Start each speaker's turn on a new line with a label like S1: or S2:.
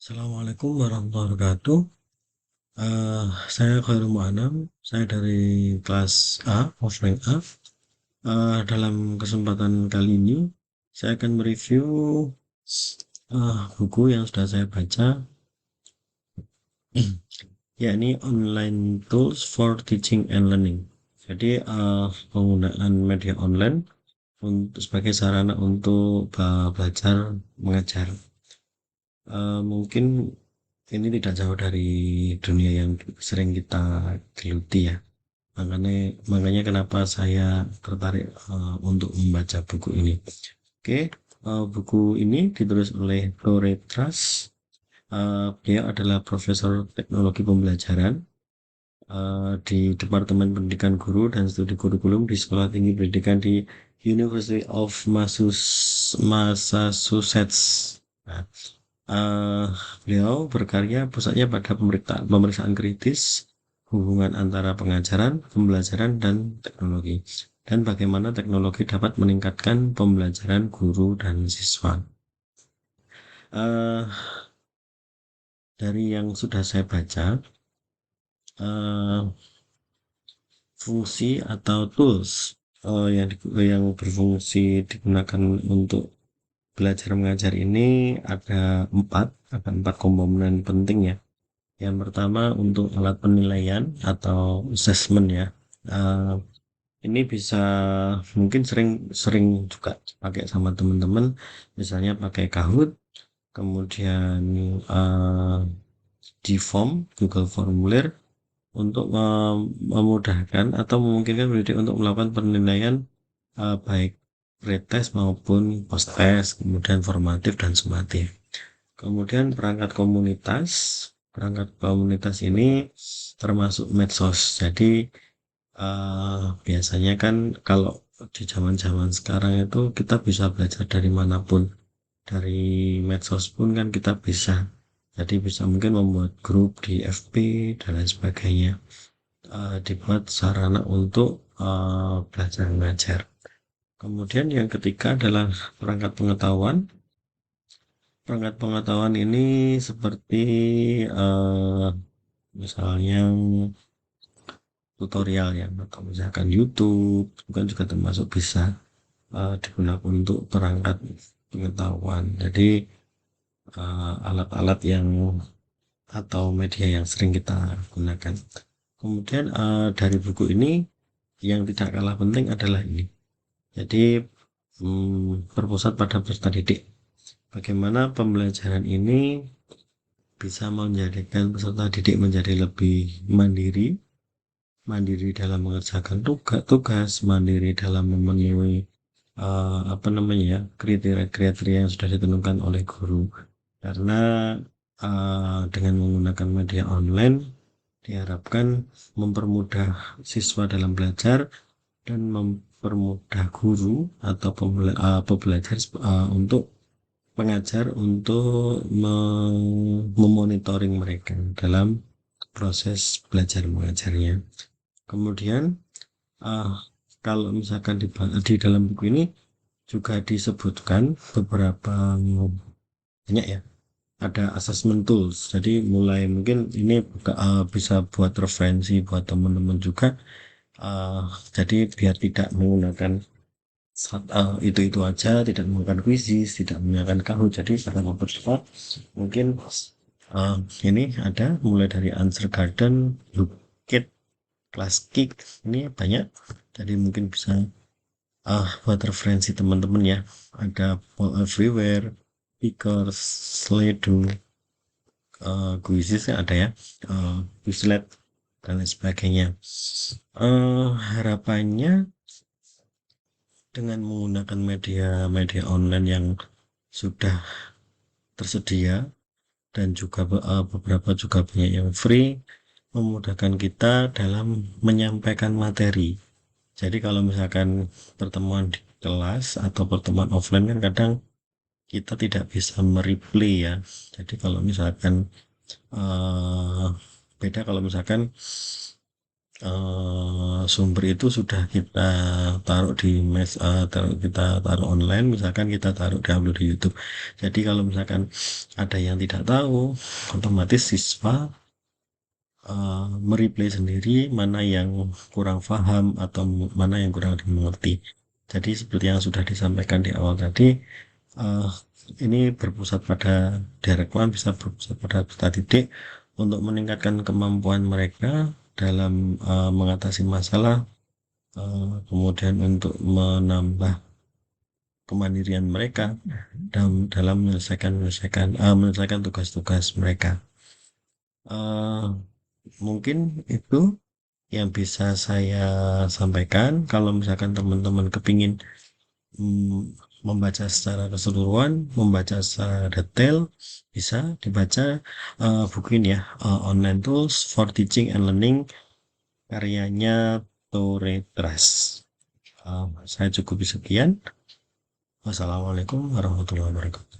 S1: Assalamualaikum warahmatullahi wabarakatuh. Saya Khairul Mu'anam, saya dari kelas A, offering A. Dalam kesempatan kali ini, saya akan mereview buku yang sudah saya baca, yakni Online Tools for Teaching and Learning. Jadi, penggunaan media online untuk sebagai sarana untuk belajar mengajar. Mungkin ini tidak jauh dari dunia yang sering kita geluti ya. Makanya makanya kenapa saya tertarik untuk membaca buku ini. Oke, buku ini ditulis oleh Tore Truss. Beliau adalah Profesor Teknologi Pembelajaran di Departemen Pendidikan Guru dan Studi Kurikulum di Sekolah Tinggi Pendidikan di University of Massachusetts. Nah, eh, beliau berkarya pusatnya pada pemeriksaan kritis hubungan antara pengajaran, pembelajaran, dan teknologi, dan bagaimana teknologi dapat meningkatkan pembelajaran guru dan siswa. Eh, dari yang sudah saya baca, eh, fungsi atau tools yang berfungsi digunakan untuk belajar mengajar ini ada empat komponen penting ya. Yang pertama untuk alat penilaian atau assessment ya. Eh, ini bisa mungkin sering sering juga pakai sama teman-teman, misalnya pakai Kahoot, kemudian eh, Gform, Google Formulir untuk memudahkan atau memungkinkan pendidik untuk melakukan penilaian baik pretest maupun post-test, kemudian formatif dan sumatif. Kemudian perangkat komunitas ini termasuk medsos. Jadi biasanya kan kalau di zaman-zaman sekarang itu kita bisa belajar dari manapun. Dari medsos pun kan kita bisa. Jadi bisa mungkin membuat grup di FB dan lain sebagainya. Dibuat sarana untuk belajar mengajar. Kemudian yang ketiga adalah perangkat pengetahuan. Perangkat pengetahuan ini seperti eh, misalnya tutorial ya, atau misalkan YouTube, bukan juga termasuk bisa digunakan untuk perangkat pengetahuan. Jadi alat-alat yang atau media yang sering kita gunakan. Kemudian dari buku ini yang tidak kalah penting adalah ini. Jadi berpusat pada peserta didik. Bagaimana pembelajaran ini bisa menjadikan peserta didik menjadi lebih mandiri, mandiri dalam mengerjakan tugas, mandiri dalam memenuhi apa namanya ya, kriteria-kriteria yang sudah ditentukan oleh guru. Karena dengan menggunakan media online diharapkan mempermudah siswa dalam belajar dan mempermudah guru atau pembelajar untuk pengajar untuk memonitoring mereka dalam proses belajar mengajarnya. Kemudian uh, kalau misalkan di dalam buku ini juga disebutkan beberapa banyak ya, ada assessment tools. Jadi mulai mungkin ini bisa buat referensi buat teman-teman juga. Uh, jadi biar tidak menggunakan itu aja, tidak menggunakan quizzes, tidak menggunakan Kahoot. Jadi pada mempercepat mungkin uh, ini ada mulai dari Answer Garden, Lookit, Classkick, ini banyak. Jadi mungkin bisa buat referensi teman-teman ya. Ada Poll Everywhere, Pickers, Slido, Quizzes ada ya, Quizlet dan lain sebagainya. Harapannya dengan menggunakan media online yang sudah tersedia dan juga beberapa juga banyak yang free, memudahkan kita dalam menyampaikan materi. Jadi kalau misalkan pertemuan di kelas atau pertemuan offline kan kadang kita tidak bisa mereplay ya. Jadi kalau misalkan beda kalau misalkan sumber itu sudah kita taruh di kita taruh online, misalkan kita taruh download di YouTube. Jadi kalau misalkan ada yang tidak tahu, otomatis siswa mereplay sendiri mana yang kurang paham atau mana yang kurang dimengerti. Jadi seperti yang sudah disampaikan di awal tadi, eh, ini berpusat pada direct one, bisa berpusat pada peserta didik untuk meningkatkan kemampuan mereka dalam mengatasi masalah, kemudian untuk menambah kemandirian mereka dalam menyelesaikan tugas-tugas mereka. Eh, Mungkin itu yang bisa saya sampaikan. Kalau misalkan teman-teman kepingin membaca secara keseluruhan, membaca secara detail, bisa dibaca buku ini ya, Online Tools for Teaching and Learning, karyanya Tore Trust. Saya cukup sekian. Wassalamualaikum warahmatullahi wabarakatuh.